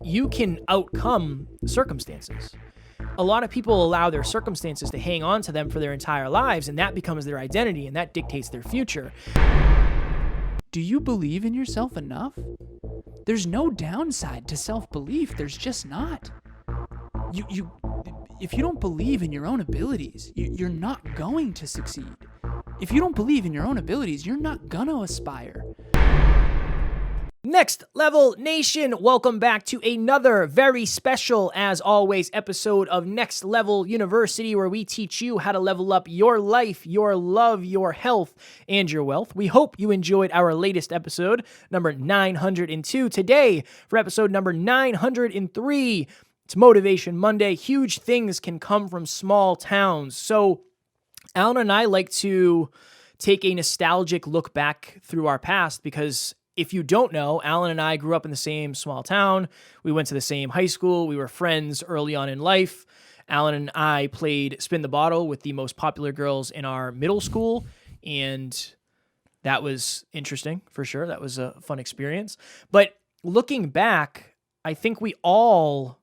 you can outcome circumstances. A lot of people allow their circumstances to hang on to them for their entire lives, and that becomes their identity, and that dictates their future. Do you believe in yourself enough? There's no downside to self-belief. There's just not. If you don't believe in your own abilities, you're not going to succeed. If you don't believe in your own abilities, you're not gonna aspire. Next Level Nation, welcome back to another very special, as always, episode of Next Level University, where we teach you how to level up your life, your love, your health, and your wealth. We hope you enjoyed our latest episode, number 902. Today, for episode number 903, it's Motivation Monday. Huge things can come from small towns. So, Alan and I like to take a nostalgic look back through our past because if you don't know, Alan and I grew up in the same small town. We went to the same high school. We were friends early on in life. Alan and I played spin the bottle with the most popular girls in our middle school, and that was interesting for sure. That was a fun experience. But looking back, I think we all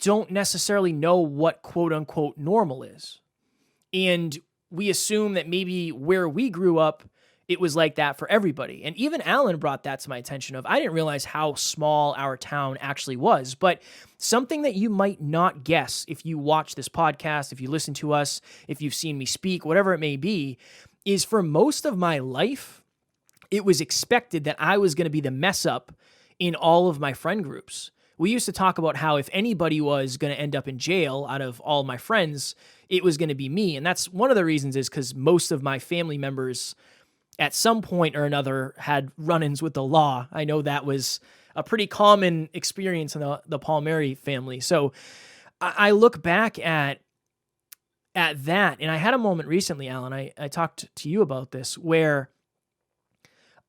don't necessarily know what quote unquote normal is. And we assume that maybe where we grew up, it was like that for everybody. And even Alan brought that to my attention of, I didn't realize how small our town actually was. But something that you might not guess if you watch this podcast, if you listen to us, if you've seen me speak, whatever it may be, is for most of my life, it was expected that I was going to be the mess up in all of my friend groups. We used to talk about how if anybody was going to end up in jail out of all my friends, it was going to be me. And that's one of the reasons is because most of my family members at some point or another had run-ins with the law. I know that was a pretty common experience in the Palmieri family. So I look back at that, and I had a moment recently, Alan, I talked to you about this, where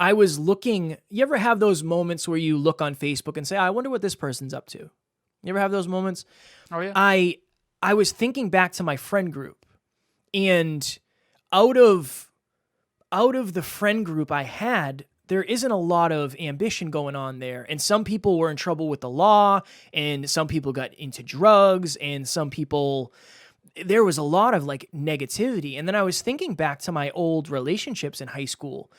I was looking. You ever have those moments where you look on Facebook and say, I wonder what this person's up to? You ever have those moments? Oh, yeah. I was thinking back to my friend group, and out of the friend group I had, there isn't a lot of ambition going on there. And some people were in trouble with the law, and some people got into drugs, and some people, there was a lot of like negativity. And then I was thinking back to my old relationships in high school.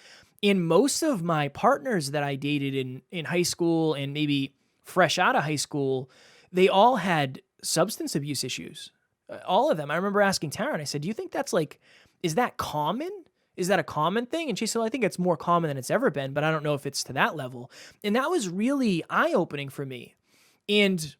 In most of my partners that I dated in high school and maybe fresh out of high school, they all had substance abuse issues. All of them. I remember asking Tara, and I said, do you think that's like, is that common? Is that a common thing? And she said, well, I think it's more common than it's ever been, but I don't know if it's to that level. And that was really eye-opening for me. And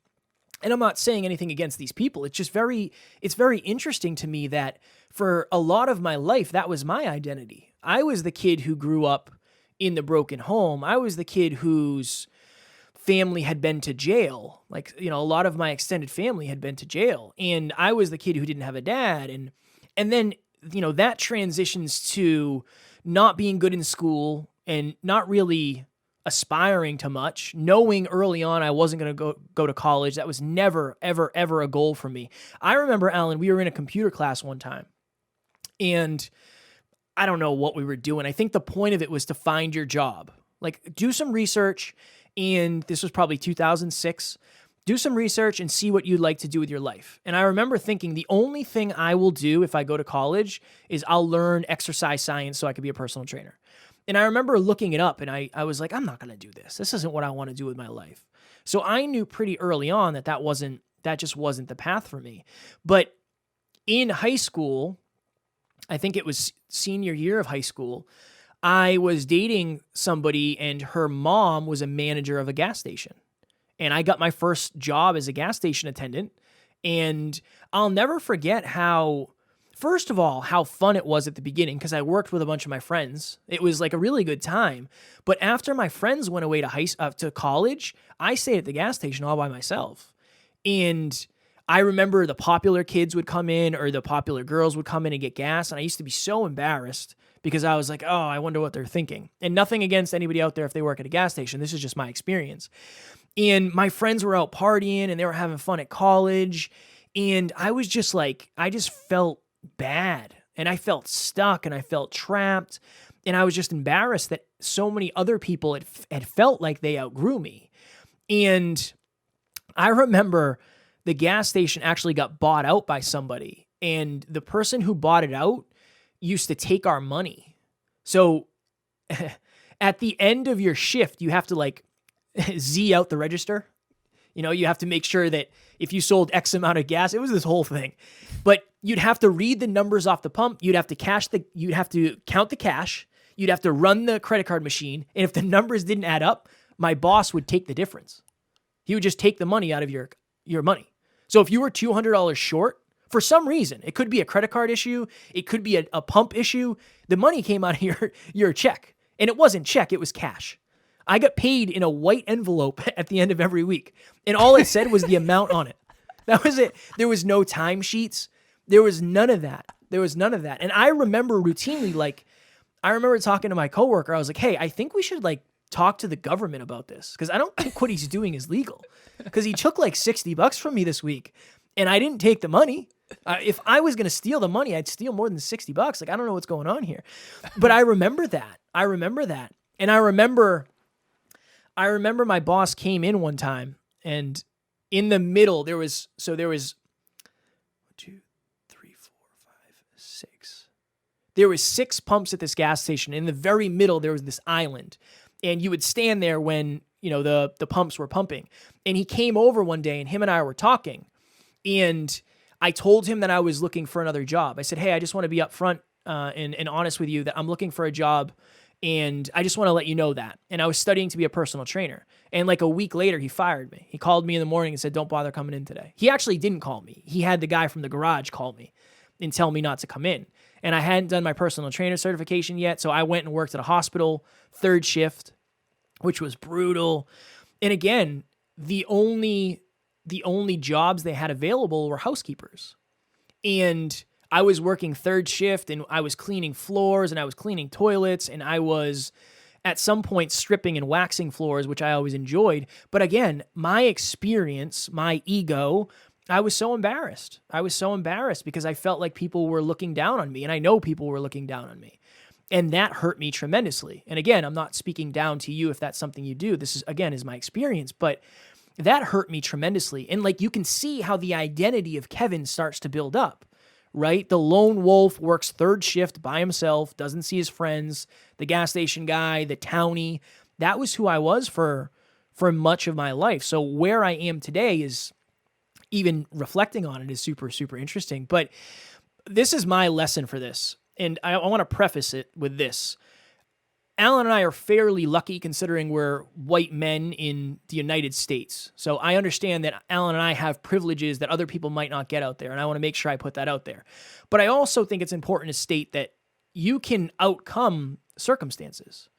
I'm not saying anything against these people. It's just it's very interesting to me that for a lot of my life, that was my identity. I was the kid who grew up in the broken home. I was the kid whose family had been to jail. Like, a lot of my extended family had been to jail. And I was the kid who didn't have a dad. And then, that transitions to not being good in school and not really aspiring to much, knowing early on I wasn't going to go to college. That was never, ever, ever a goal for me. I remember, Alan, we were in a computer class one time, and I don't know what we were doing. I think the point of it was to find your job. Like, do some research, and this was probably 2006. Do some research and see what you'd like to do with your life. And I remember thinking the only thing I will do if I go to college is I'll learn exercise science so I could be a personal trainer. And I remember looking it up, and I was like, I'm not going to do this. This isn't what I want to do with my life. So I knew pretty early on that just wasn't the path for me. But in high school, I think it was senior year of high school, I was dating somebody, and her mom was a manager of a gas station. And I got my first job as a gas station attendant. And I'll never forget first of all, how fun it was at the beginning, because I worked with a bunch of my friends. It was like a really good time. But after my friends went away to college, I stayed at the gas station all by myself. And I remember the popular kids would come in, or the popular girls would come in and get gas. And I used to be so embarrassed because I was like, oh, I wonder what they're thinking. And nothing against anybody out there if they work at a gas station. This is just my experience. And my friends were out partying, and they were having fun at college. And I was just like, I just felt bad, and I felt stuck, and I felt trapped. And I was just embarrassed that so many other people had felt like they outgrew me. And I remember the gas station actually got bought out by somebody, and the person who bought it out used to take our money. So at the end of your shift, you have to like Z out the register. You know, you have to make sure that if you sold X amount of gas, it was this whole thing. But you'd have to read the numbers off the pump. You'd have to count the cash. You'd have to run the credit card machine. And if the numbers didn't add up, my boss would take the difference. He would just take the money out of your money. So if you were $200 short, for some reason, it could be a credit card issue, it could be a pump issue, the money came out of your check. And it wasn't check, it was cash. I got paid in a white envelope at the end of every week. And all it said was the amount on it. That was it. There was no timesheets. There was none of that. And I remember routinely, like, I remember talking to my coworker. I was like, hey, I think we should like talk to the government about this, because I don't think what he's doing is legal. Because he took like $60 from me this week and I didn't take the money. If I was going to steal the money, I'd steal more than $60. Like, I don't know what's going on here. But I remember that. And I remember my boss came in one time, and in the middle, there was 1, 2, 3, 4, 5, 6. There was 6 pumps at this gas station. In the very middle, there was this island, and you would stand there when, you know, the pumps were pumping. And he came over one day, and him and I were talking, and I told him that I was looking for another job. I said, hey, I just want to be upfront and honest with you that I'm looking for a job, and I just want to let you know that. And I was studying to be a personal trainer. And like a week later, he fired me. He called me in the morning and said, don't bother coming in today. He actually didn't call me. He had the guy from the garage call me and tell me not to come in. And I hadn't done my personal trainer certification yet, so I went and worked at a hospital, 3rd shift, which was brutal. And again, the only jobs they had available were housekeepers. And I was working 3rd shift, and I was cleaning floors, and I was cleaning toilets, and I was at some point stripping and waxing floors, which I always enjoyed. But again, my experience, my ego, I was so embarrassed. Because I felt like people were looking down on me, and I know people were looking down on me. And that hurt me tremendously. And again, I'm not speaking down to you if that's something you do. This is my experience, but that hurt me tremendously. And like, you can see how the identity of Kevin starts to build up, right? The lone wolf works 3rd shift by himself, doesn't see his friends, the gas station guy, the townie. That was who I was for much of my life. So where I am today is, even reflecting on it, is super, super interesting. But this is my lesson for this. And I want to preface it with this. Alan and I are fairly lucky considering we're white men in the United States. So I understand that Alan and I have privileges that other people might not get out there, and I want to make sure I put that out there. But I also think it's important to state that you can outcome circumstances.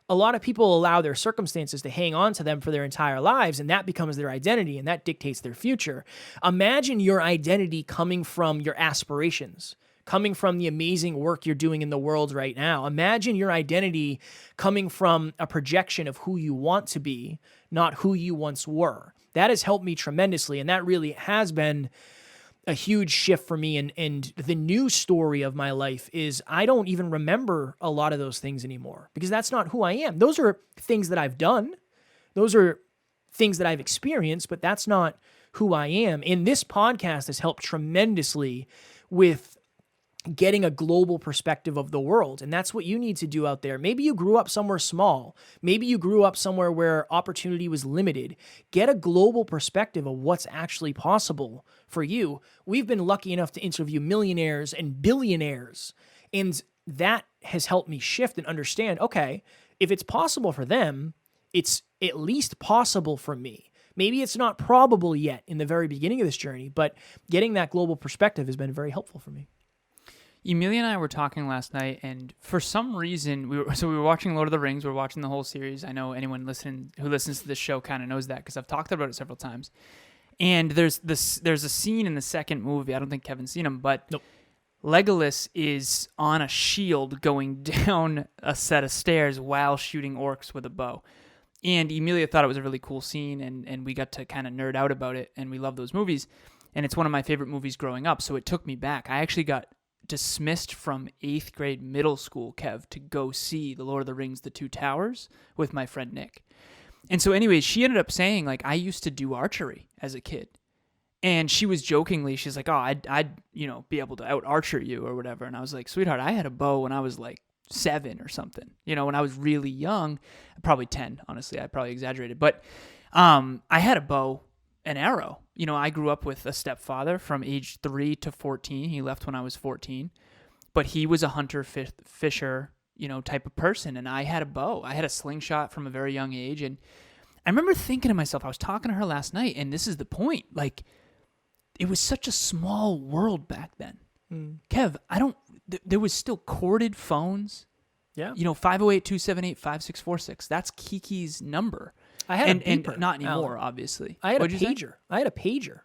A lot of people allow their circumstances to hang on to them for their entire lives, and that becomes their identity, and that dictates their future. Imagine your identity coming from your aspirations, coming from the amazing work you're doing in the world right now. Imagine your identity coming from a projection of who you want to be, not who you once were. That has helped me tremendously, and that really has been a huge shift for me. And the new story of my life is I don't even remember a lot of those things anymore, because that's not who I am. Those are things that I've done. Those are things that I've experienced, but that's not who I am. And this podcast has helped tremendously with getting a global perspective of the world. And that's what you need to do out there. Maybe you grew up somewhere small. Maybe you grew up somewhere where opportunity was limited. Get a global perspective of what's actually possible for you. We've been lucky enough to interview millionaires and billionaires, and that has helped me shift and understand, okay, if it's possible for them, it's at least possible for me. Maybe it's not probable yet in the very beginning of this journey, but getting that global perspective has been very helpful for me. Emilia and I were talking last night, and for some reason, we were watching Lord of the Rings. We were watching the whole series. I know anyone who listens to this show kind of knows that, because I've talked about it several times. And there's a scene in the second movie. I don't think Kevin's seen them, but nope. Legolas is on a shield going down a set of stairs while shooting orcs with a bow. And Emilia thought it was a really cool scene, and we got to kind of nerd out about it, and we love those movies. And it's one of my favorite movies growing up, so it took me back. I actually got dismissed from 8th grade middle school, Kev, to go see The Lord of the Rings, The Two Towers with my friend Nick. And so anyways, she ended up saying, like, I used to do archery as a kid. And she was jokingly, she's like, oh, I'd be able to out archer you or whatever. And I was like, sweetheart, I had a bow when I was like 7 or something. When I was really young, probably 10, honestly. I probably exaggerated. But I had a bow and arrow. I grew up with a stepfather from age 3 to 14. He left when I was 14. But he was a hunter, fisher, type of person. And I had a bow. I had a slingshot from a very young age. And I remember thinking to myself, I was talking to her last night, and this is the point. Like, it was such a small world back then. Kev, there was still corded phones. Yeah. 508-278-5646. That's Kiki's number. I had a beeper. And not anymore, Alan. obviously. I had a pager. I had a pager.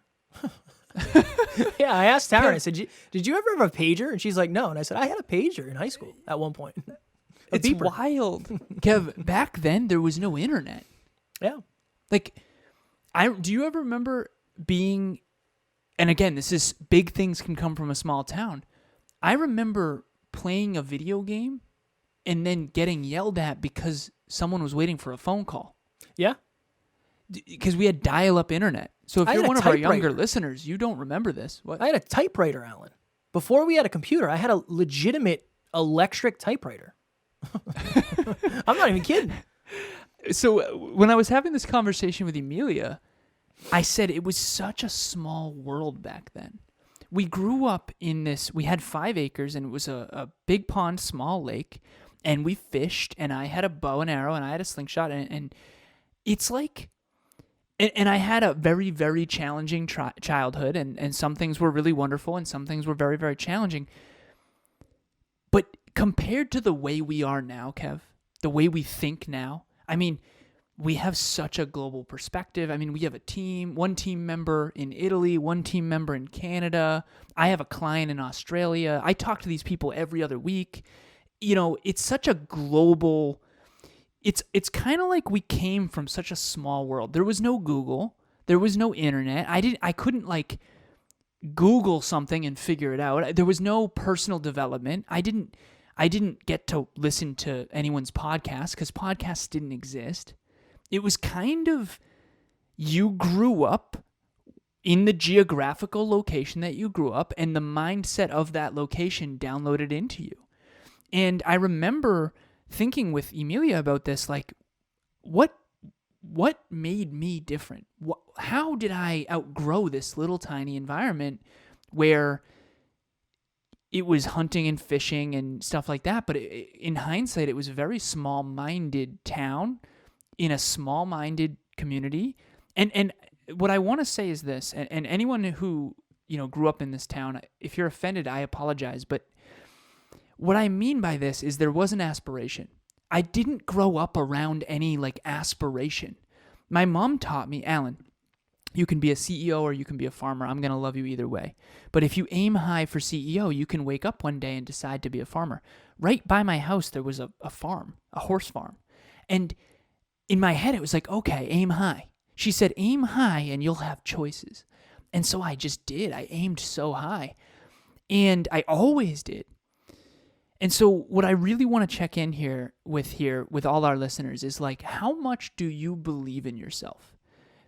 Yeah, I asked Tara, and I said, did you ever have a pager? And she's like, no. And I said, I had a pager in high school at one point. It's beeper. Wild. Kev, back then, there was no internet. Yeah. Like, do you ever remember being, and again, this is big things can come from a small town. I remember playing a video game and then getting yelled at because someone was waiting for a phone call. Yeah. Because we had dial-up internet. So if you're one of our younger listeners, you don't remember this. What? I had a typewriter, Alan. Before we had a computer, I had a legitimate electric typewriter. I'm not even kidding. So when I was having this conversation with Emilia, I said it was such a small world back then. We grew up in this, we had 5 acres, and it was a big pond, small lake, and we fished, and I had a bow and arrow, and I had a slingshot, and it's like, and I had a very, very challenging childhood, and some things were really wonderful, and some things were very, very challenging. But compared to the way we are now, Kev, the way we think now, I mean, we have such a global perspective. I mean, we have one team member in Italy, one team member in Canada. I have a client in Australia. I talk to these people every other week. It's such a global, it's kind of like we came from such a small world. There was no Google. There was no internet. I couldn't like Google something and figure it out. There was no personal development. I didn't get to listen to anyone's podcast because podcasts didn't exist. It was kind of, you grew up in the geographical location that you grew up, and the mindset of that location downloaded into you. And I remember thinking with Emilia about this, like, what made me different? How did I outgrow this little tiny environment where it was hunting and fishing and stuff like that? But in hindsight, it was a very small-minded town in a small-minded community. And what I want to say is this, and anyone who, grew up in this town, if you're offended, I apologize. But what I mean by this is there was an aspiration. I didn't grow up around any like aspiration. My mom taught me, Alan, you can be a CEO or you can be a farmer. I'm going to love you either way. But if you aim high for CEO, you can wake up one day and decide to be a farmer. Right by my house, there was a farm, a horse farm. And in my head, it was like, okay, aim high. She said, aim high and you'll have choices. And so I just did. I aimed so high. And I always did. And so what I really want to check in here with all our listeners is like, how much do you believe in yourself?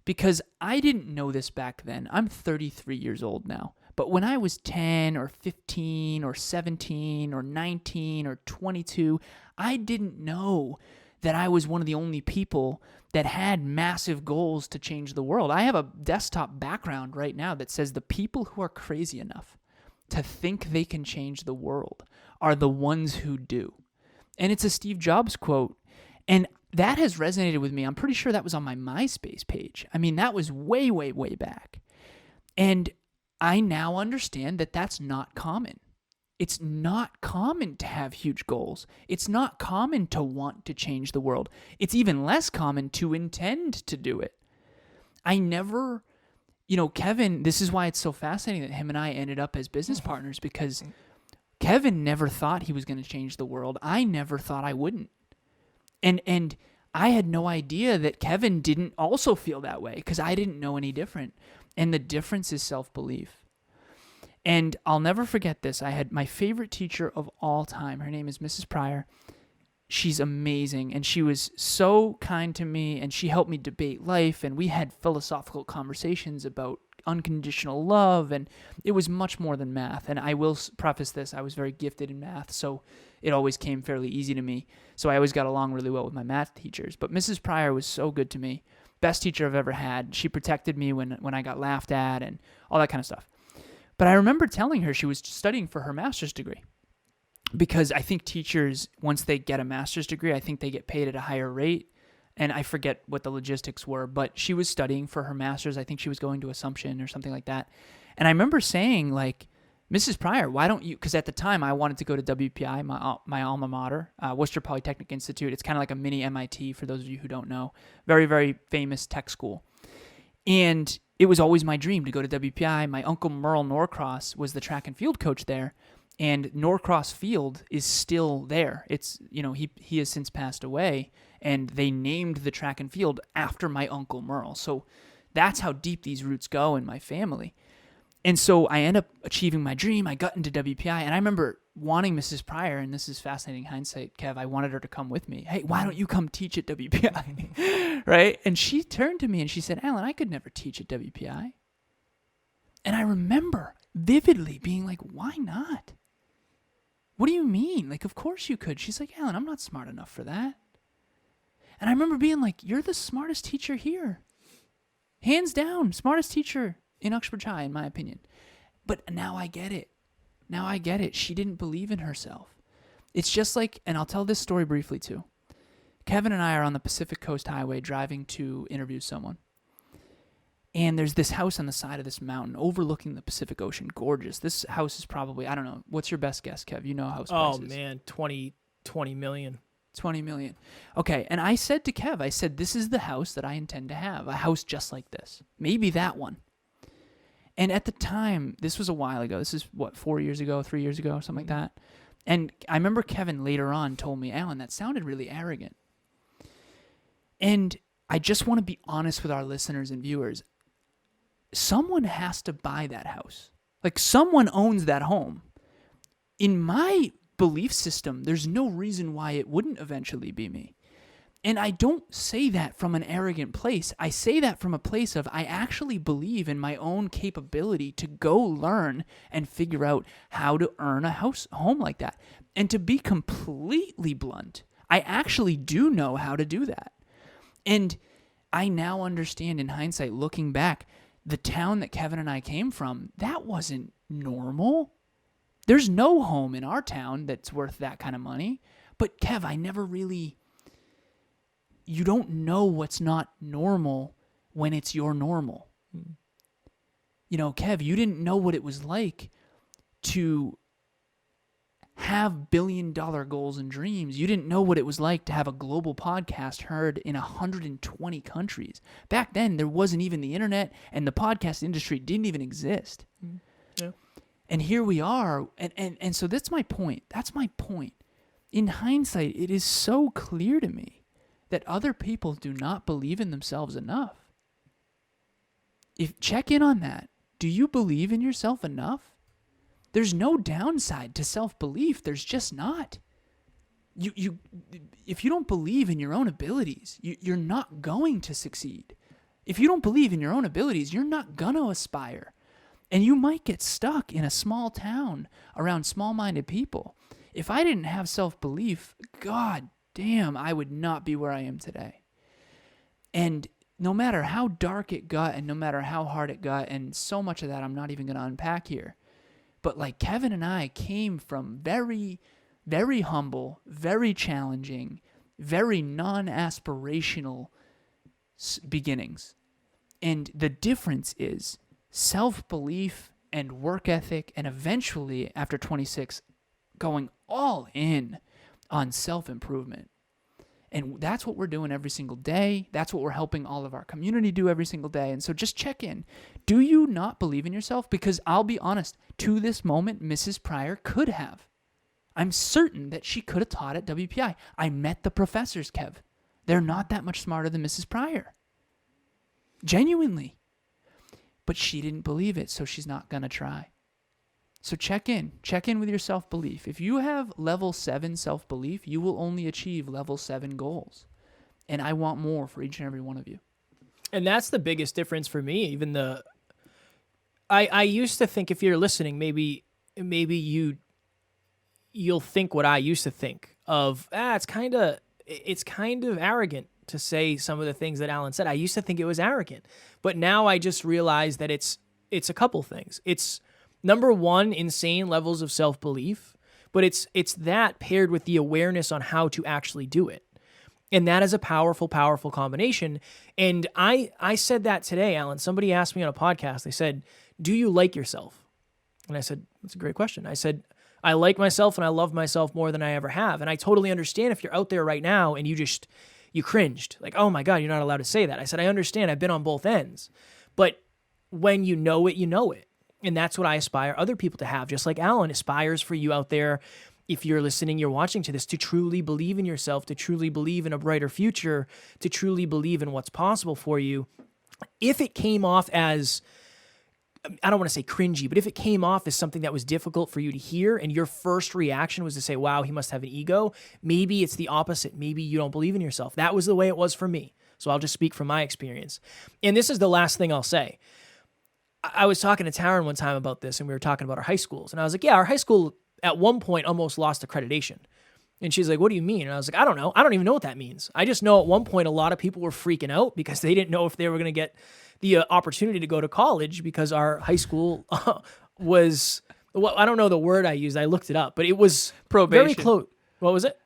Because I didn't know this back then. I'm 33 years old now. But when I was 10 or 15 or 17 or 19 or 22, I didn't know that I was one of the only people that had massive goals to change the world. I have a desktop background right now that says the people who are crazy enough to think they can change the world are the ones who do. And it's a Steve Jobs quote. And that has resonated with me. I'm pretty sure that was on my MySpace page. I mean, that was way, way, way back. And I now understand that that's not common. It's not common to have huge goals. It's not common to want to change the world. It's even less common to intend to do it. I never, Kevin, this is why it's so fascinating that him and I ended up as business partners, because Kevin never thought he was going to change the world. I never thought I wouldn't. And I had no idea that Kevin didn't also feel that way because I didn't know any different. And the difference is self-belief. And I'll never forget this. I had my favorite teacher of all time. Her name is Mrs. Pryor. she's amazing, and she was so kind to me, and she helped me debate life, and we had philosophical conversations about unconditional love, and it was much more than math. And I will preface this, I was very gifted in math, so it always came fairly easy to me. So I always got along really well with my math teachers. But Mrs. Pryor was so good to me. Best teacher I've ever had. She protected me when I got laughed at and all that kind of stuff. But I remember telling her she was studying for her master's degree. Because I think teachers, once they get a master's degree, I think they get paid at a higher rate. And I forget what the logistics were, but she was studying for her master's. I think she was going to Assumption or something like that. And I remember saying, like, Mrs. Pryor, why don't you, because at the time I wanted to go to WPI, my alma mater, Worcester Polytechnic Institute. It's kind of like a mini MIT for those of you who don't know. Very, very famous tech school. And it was always my dream to go to WPI. My uncle Merle Norcross was the track and field coach there. And Norcross Field is still there. It's, he has since passed away, and they named the track and field after my uncle Merle. So that's how deep these roots go in my family. And so I end up achieving my dream. I got into WPI, and I remember wanting Mrs. Pryor, and this is fascinating hindsight, Kev. I wanted her to come with me. Hey, why don't you come teach at WPI? Right? And she turned to me and she said, Alan, I could never teach at WPI. And I remember vividly being like, why not? What do you mean? Like, of course you could. She's like, Alan, I'm not smart enough for that. And I remember being like, you're the smartest teacher here. Hands down, smartest teacher in Uxbridge High, in my opinion. But now I get it. Now I get it. She didn't believe in herself. It's just like, and I'll tell this story briefly too. Kevin and I are on the Pacific Coast Highway driving to interview someone. And there's this house on the side of this mountain overlooking the Pacific Ocean. Gorgeous. This house is probably, I don't know, what's your best guess, Kev? You know house prices. Oh, man, 20 million. 20 million. Okay, and I said to Kev, I said, this is the house that I intend to have, a house just like this. Maybe that one. And at the time, this was a while ago. This is, 4 years ago, 3 years ago, something like that. And I remember Kevin later on told me, Alan, that sounded really arrogant. And I just want to be honest with our listeners and viewers. Someone has to buy that house. Like, someone owns that home. In my belief system, there's no reason why it wouldn't eventually be me. And I don't say that from an arrogant place. I say that from a place of I actually believe in my own capability to go learn and figure out how to earn a home like that. And to be completely blunt, I actually do know how to do that. And I now understand in hindsight, looking back, the town that Kevin and I came from, that wasn't normal. There's no home in our town that's worth that kind of money. But Kev, I never really... You don't know what's not normal when it's your normal. You know, Kev, you didn't know what it was like to have billion-dollar goals and dreams. You didn't know what it was like to have a global podcast heard in 120 countries. Back then, there wasn't even the internet, and the podcast industry didn't even exist. Yeah. And here we are, and so that's my point. That's my point. In hindsight, it is so clear to me that other people do not believe in themselves enough. Check in on that. Do you believe in yourself enough? There's no downside to self-belief. There's just not. If you don't believe in your own abilities, you're not going to succeed. If you don't believe in your own abilities, you're not going to aspire. And you might get stuck in a small town around small-minded people. If I didn't have self-belief, God damn, I would not be where I am today. And no matter how dark it got and no matter how hard it got, and so much of that I'm not even going to unpack here, but like Kevin and I came from very, very humble, very challenging, very non-aspirational beginnings. And the difference is self-belief and work ethic, and eventually, after 26, going all in on self-improvement. And that's what we're doing every single day. That's what we're helping all of our community do every single day. And so just check in. Do you not believe in yourself? Because I'll be honest, to this moment, Mrs. Pryor could have. I'm certain that she could have taught at WPI. I met the professors, Kev. They're not that much smarter than Mrs. Pryor. Genuinely. But she didn't believe it, so she's not going to try. So check in with your self-belief. If you have level 7 self-belief, you will only achieve level 7 goals. And I want more for each and every one of you. And that's the biggest difference for me. Even I used to think, if you're listening, maybe you'll think what I used to think of, it's kind of arrogant to say some of the things that Alan said. I used to think it was arrogant, but now I just realize that it's a couple things. It's number one, insane levels of self-belief, but it's that paired with the awareness on how to actually do it. And that is a powerful, powerful combination. And I said that today, Alan. Somebody asked me on a podcast, they said, do you like yourself? And I said, that's a great question. I said, I like myself and I love myself more than I ever have. And I totally understand if you're out there right now and you cringed. Like, oh my God, you're not allowed to say that. I said, I understand. I've been on both ends. But when you know it, you know it. And that's what I aspire other people to have, just like Alan aspires for you out there. If you're listening, you're watching to this, to truly believe in yourself, to truly believe in a brighter future, to truly believe in what's possible for you. If it came off as, I don't want to say cringy, but if it came off as something that was difficult for you to hear and your first reaction was to say, wow, he must have an ego, maybe it's the opposite. Maybe you don't believe in yourself. That was the way it was for me. So I'll just speak from my experience. And this is the last thing I'll say. I was talking to Taryn one time about this, and we were talking about our high schools. And I was like, yeah, our high school at one point almost lost accreditation. And she's like, what do you mean? And I was like, I don't know. I don't even know what that means. I just know at one point a lot of people were freaking out because they didn't know if they were going to get the opportunity to go to college because our high school was, well, I don't know the word I used. I looked it up, but it was Probation. very close. What was it?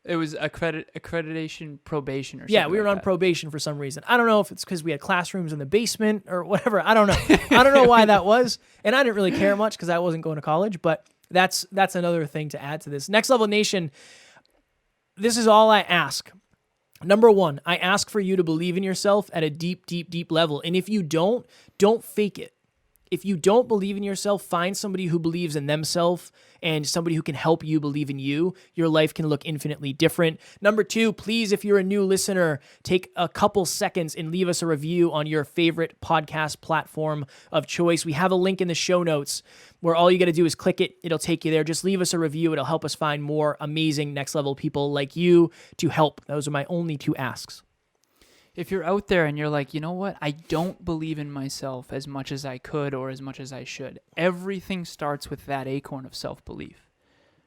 It was accreditation probation or something. Yeah, we were on probation for some reason. I don't know if it's because we had classrooms in the basement or whatever. I don't know. I don't know why that was. And I didn't really care much because I wasn't going to college, but that's another thing to add to this. Next Level Nation, this is all I ask. Number one, I ask for you to believe in yourself at a deep, deep, deep level. And if you don't fake it. If you don't believe in yourself, find somebody who believes in themselves and somebody who can help you believe in you. Your life can look infinitely different. Number two, please, if you're a new listener, take a couple seconds and leave us a review on your favorite podcast platform of choice. We have a link in the show notes where all you got to do is click it. It'll take you there. Just leave us a review. It'll help us find more amazing next level people like you to help. Those are my only two asks. If you're out there and you're like, you know what, I don't believe in myself as much as I could or as much as I should, everything starts with that acorn of self-belief.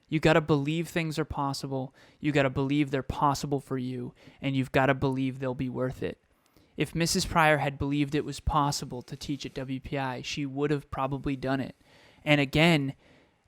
You got to believe things are possible. You got to believe they're possible for you, and you've got to believe they'll be worth it. If Mrs. Pryor had believed it was possible to teach at WPI, she would have probably done it. And again,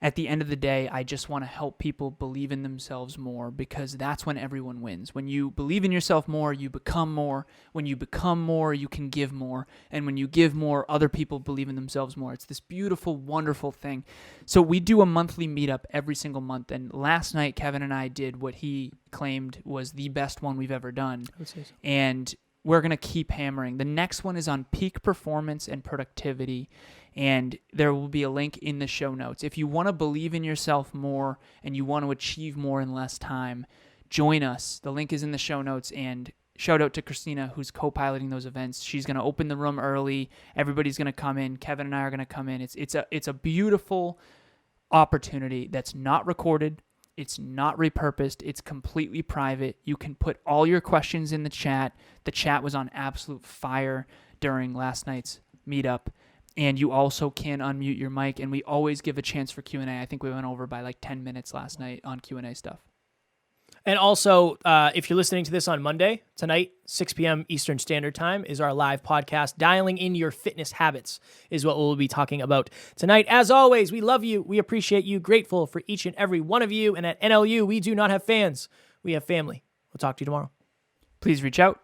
at the end of the day, I just want to help people believe in themselves more because that's when everyone wins. When you believe in yourself more, you become more. When you become more, you can give more. And when you give more, other people believe in themselves more. It's this beautiful, wonderful thing. So we do a monthly meetup every single month. And last night, Kevin and I did what he claimed was the best one we've ever done. I would say so. And we're going to keep hammering. The next one is on peak performance and productivity. And there will be a link in the show notes. If you want to believe in yourself more and you want to achieve more in less time, join us. The link is in the show notes. And shout out to Christina, who's co-piloting those events. She's going to open the room early. Everybody's going to come in. Kevin and I are going to come in. It's a beautiful opportunity that's not recorded. It's not repurposed. It's completely private. You can put all your questions in the chat. The chat was on absolute fire during last night's meetup. And you also can unmute your mic, and we always give a chance for Q&A. I think we went over by like 10 minutes last night on Q&A stuff. And also, if you're listening to this on Monday, tonight, 6 p.m. Eastern Standard Time is our live podcast. Dialing in your fitness habits is what we'll be talking about tonight. As always, we love you. We appreciate you. Grateful for each and every one of you. And at NLU, we do not have fans. We have family. We'll talk to you tomorrow. Please reach out.